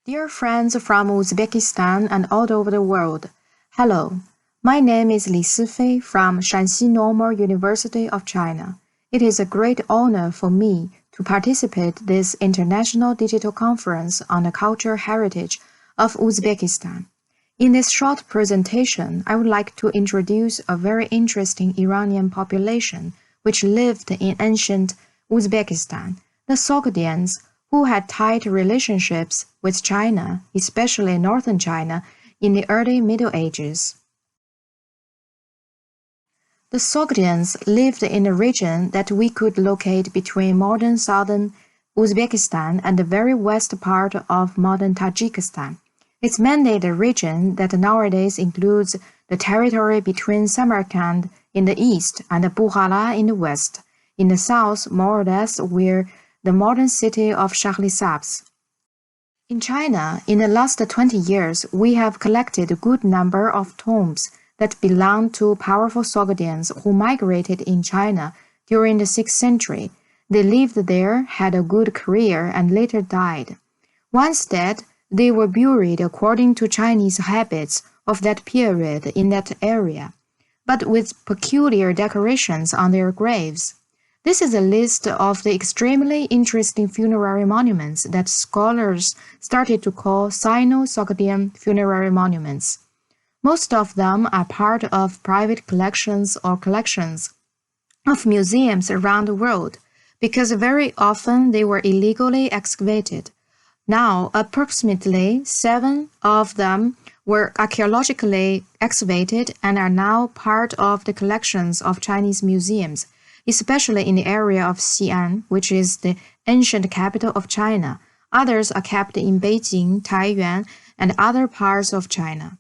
Dear friends from Uzbekistan and all over the world, hello. My name is Sıfey from Shanxi Normal University of China. It is a great honor for me to participate this international digital conference on the cultural heritage of Uzbekistan. In this short presentation, I would like to introduce a very interesting Iranian population which lived in ancient Uzbekistan, the Sogdians, who had tight relationships with China, especially northern China, in the early Middle Ages. The Sogdians lived in a region that we could locate between modern southern Uzbekistan and the very west part of modern Tajikistan. It's mainly the region that nowadays includes the territory between Samarkand in the east and Bukhala in the west. In the south, more or less, were the modern city of Shahrisabz. In China, in the last 20 years, we have collected a good number of tombs that belong to powerful Sogdians who migrated in China during the 6th century. They lived there, had a good career, and later died. Once dead, they were buried according to Chinese habits of that period in that area, but with peculiar decorations on their graves. This is a list of the extremely interesting funerary monuments that scholars started to call Sino-Sogdian funerary monuments. Most of them are part of private collections or collections of museums around the world, because very often they were illegally excavated. Now, approximately 7 of them were archaeologically excavated and are now part of the collections of Chinese museums, especially in the area of Xi'an, which is the ancient capital of China. Others are kept in Beijing, Taiyuan, and other parts of China.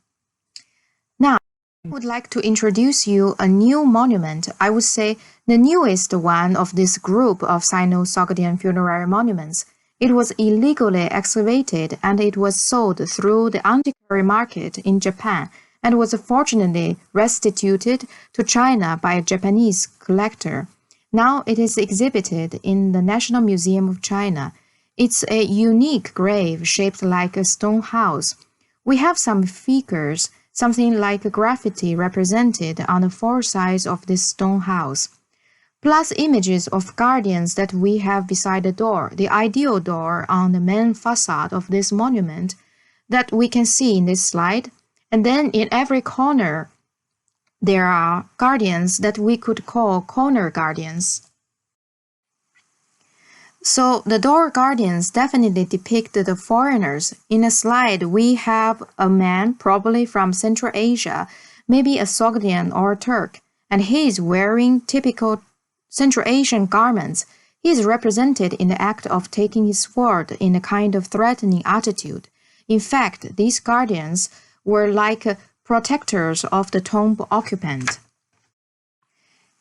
Now, I would like to introduce you a new monument, I would say the newest one of this group of Sino-Sogdian funerary monuments. It was illegally excavated and it was sold through the antiquary market in Japan and was fortunately restituted to China by a Japanese collector. Now it is exhibited in the National Museum of China. It's a unique grave shaped like a stone house. We have some figures, something like a graffiti represented on the four sides of this stone house, plus images of guardians that we have beside the door, the ideal door on the main facade of this monument that we can see in this slide. And then in every corner, there are guardians that we could call corner guardians. So the door guardians definitely depict the foreigners. In a slide, we have a man, probably from Central Asia, maybe a Sogdian or a Turk, and he is wearing typical Central Asian garments. He is represented in the act of taking his sword in a kind of threatening attitude. In fact, these guardians were like protectors of the tomb occupant.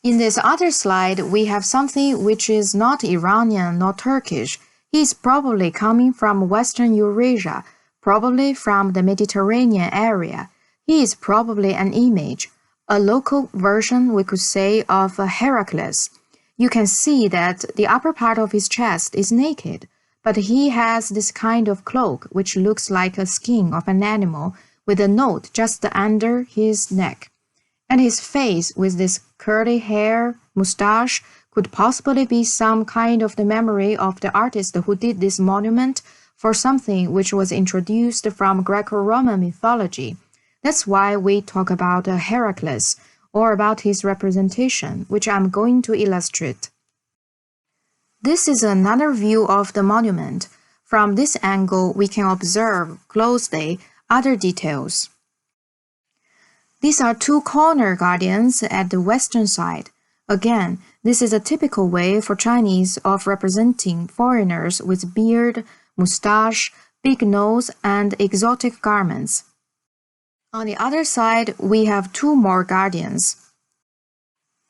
In this other slide, we have something which is not Iranian nor Turkish. He is probably coming from Western Eurasia, probably from the Mediterranean area. He is probably an image, a local version, we could say, of Heracles. You can see that the upper part of his chest is naked, but he has this kind of cloak which looks like a skin of an animal with a note just under his neck. And his face with this curly hair, mustache, could possibly be some kind of the memory of the artist who did this monument for something which was introduced from Greco-Roman mythology. That's why we talk about Heracles, or about his representation, which I'm going to illustrate. This is another view of the monument. From this angle, we can observe closely other details. These are 2 corner guardians at the western side. Again, this is a typical way for Chinese of representing foreigners with beard, mustache, big nose, and exotic garments. On the other side, we have 2 more guardians.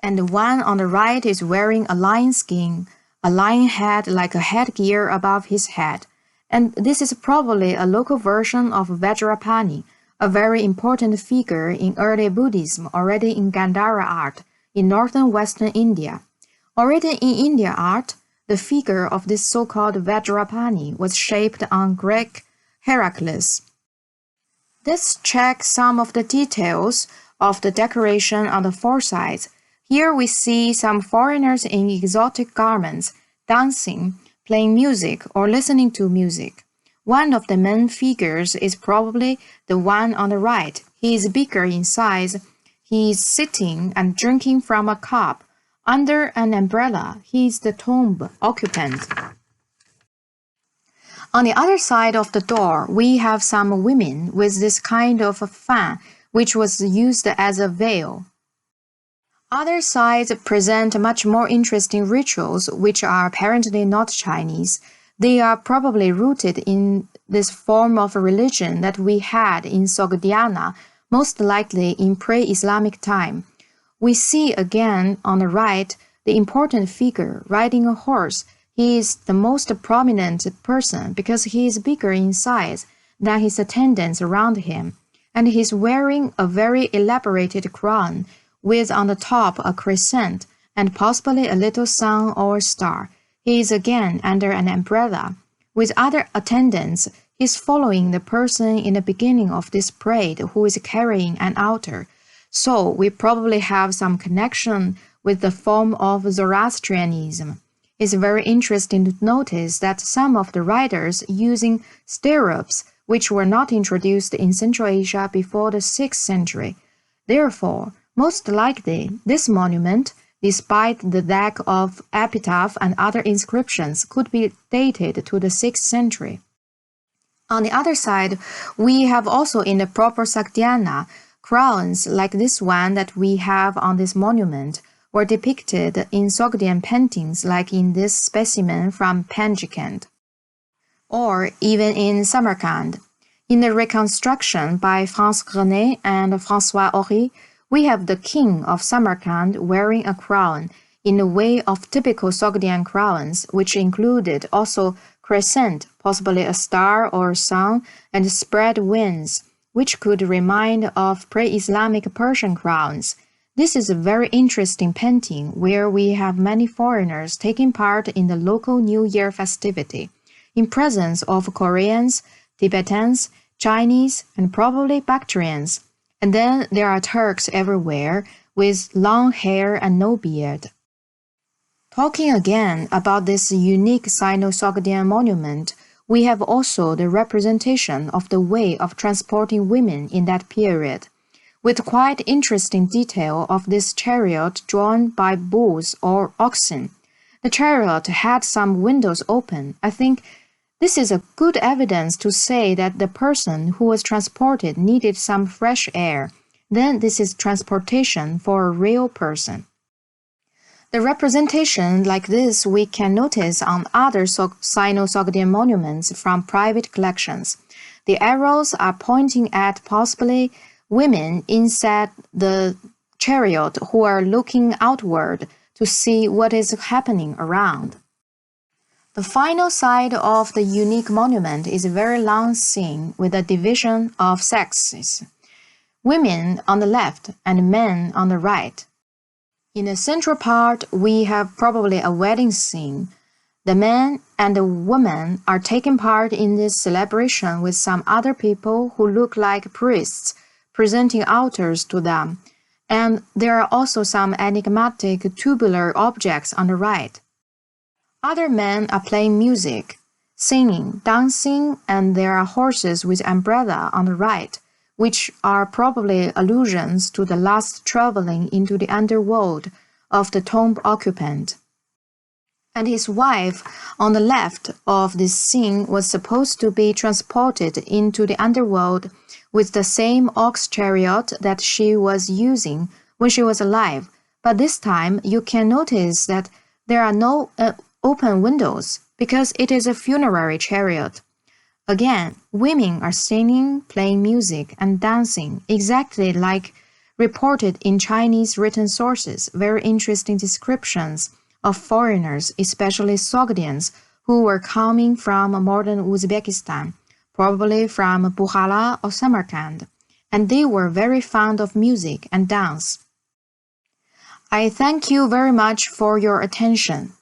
And the one on the right is wearing a lion skin, a lion head like a headgear above his head. And this is probably a local version of Vajrapani, a very important figure in early Buddhism already in Gandhara art in northern western India. Already in India art, the figure of this so-called Vajrapani was shaped on Greek Heracles. Let's check some of the details of the decoration on the four sides. Here we see some foreigners in exotic garments, dancing, playing music, or listening to music. One of the main figures is probably the one on the right. He is bigger in size. He is sitting and drinking from a cup. Under an umbrella, he is the tomb occupant. On the other side of the door, we have some women with this kind of a fan, which was used as a veil. Other sides present much more interesting rituals, which are apparently not Chinese. They are probably rooted in this form of religion that we had in Sogdiana, most likely in pre-Islamic time. We see again on the right the important figure riding a horse. He is the most prominent person because he is bigger in size than his attendants around him, and he is wearing a very elaborated crown with on the top a crescent and possibly a little sun or star. He is again under an umbrella. With other attendants, he is following the person in the beginning of this parade who is carrying an altar. So we probably have some connection with the form of Zoroastrianism. It's very interesting to notice that some of the riders using stirrups, which were not introduced in Central Asia before the 6th century. Therefore, most likely, this monument, despite the lack of epitaph and other inscriptions, could be dated to the 6th century. On the other side, we have also in the proper Sogdiana, crowns like this one that we have on this monument were depicted in Sogdian paintings like in this specimen from Panjikand, or even in Samarkand. In the reconstruction by Franz Grenet and François Horry, we have the king of Samarkand wearing a crown in the way of typical Sogdian crowns, which included also crescent, possibly a star or a sun, and spread wings, which could remind of pre-Islamic Persian crowns. This is a very interesting painting where we have many foreigners taking part in the local New Year festivity, in presence of Koreans, Tibetans, Chinese, and probably Bactrians. And then there are Turks everywhere with long hair and no beard. Talking again about this unique Sino-Sogdian monument, we have also the representation of the way of transporting women in that period, with quite interesting detail of this chariot drawn by bulls or oxen. The chariot had some windows open. I think this is a good evidence to say that the person who was transported needed some fresh air. Then this is transportation for a real person. The representation like this we can notice on other Sino-Sogdian monuments from private collections. The arrows are pointing at possibly women inside the chariot who are looking outward to see what is happening around. The final side of the unique monument is a very long scene with a division of sexes, women on the left and men on the right. In the central part, we have probably a wedding scene. The man and the woman are taking part in this celebration with some other people who look like priests, presenting altars to them, and there are also some enigmatic tubular objects on the right. Other men are playing music, singing, dancing, and there are horses with umbrella on the right, which are probably allusions to the last traveling into the underworld of the tomb occupant. And his wife on the left of this scene was supposed to be transported into the underworld with the same ox chariot that she was using when she was alive, but this time you can notice that there are no open windows because it is a funerary chariot. Again, women are singing, playing music, and dancing, exactly like reported in Chinese written sources. Very interesting descriptions of foreigners, especially Sogdians, who were coming from modern Uzbekistan, probably from Bukhara or Samarkand, and they were very fond of music and dance. I thank you very much for your attention.